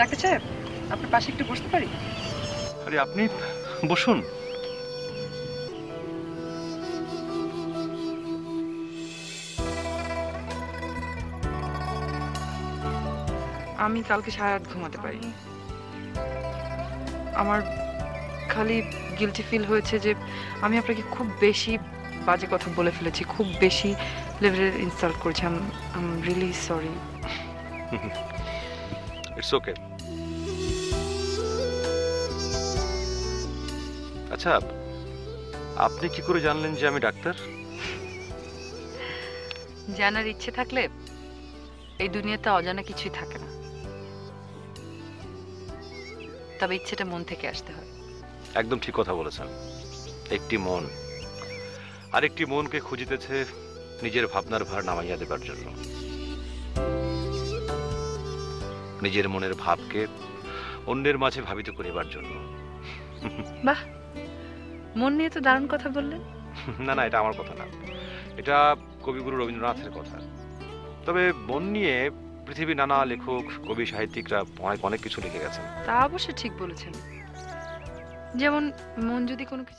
Doctor সাহেব, আপনার পাশে একটু বসতে পারি? আরে আপনি বসুন। আমি কালকে সারা রাত ঘুমাতে পারিনি। আমার খালি গিলটি ফিল হয়েছে যে আমি আপনাকে খুব বেশি বাজে কথা বলে ফেলেছি, খুব বেশি লেভেলের ইনসাল্ট করেছি। I am really sorry. It's okay. আচ্ছা, আপনি কি করে জানলেন যে আমি ডাক্তার? জানার ইচ্ছে থাকলে এই দুনিয়াতে অজানা কিছুই থাকে না, তবে ইচ্ছেটা মন থেকে আসতে হয়। একদম ঠিক কথা বলেছেন। একটি মন আরেকটি মনকে খুঁজিতেছে নিজের ভাবনার ভার নামাইয়া দেবার জন্য, নিজের মনের ভাবকে অন্যের মাঝে ভাবিত করিবার জন্য। বাহ, মন নিয়ে তো দারুণ কথা বললেন। না না, এটা আমার কথা না, এটা কবিগুরু রবীন্দ্রনাথের কথা। তবে মন নিয়ে পৃথিবীর নানা লেখক, কবি, সাহিত্যিকরা অনেক অনেক কিছু লিখে গেছেন। তা অবশ্য ঠিক বলেছেন। যেমন মন যদি কোনো কিছু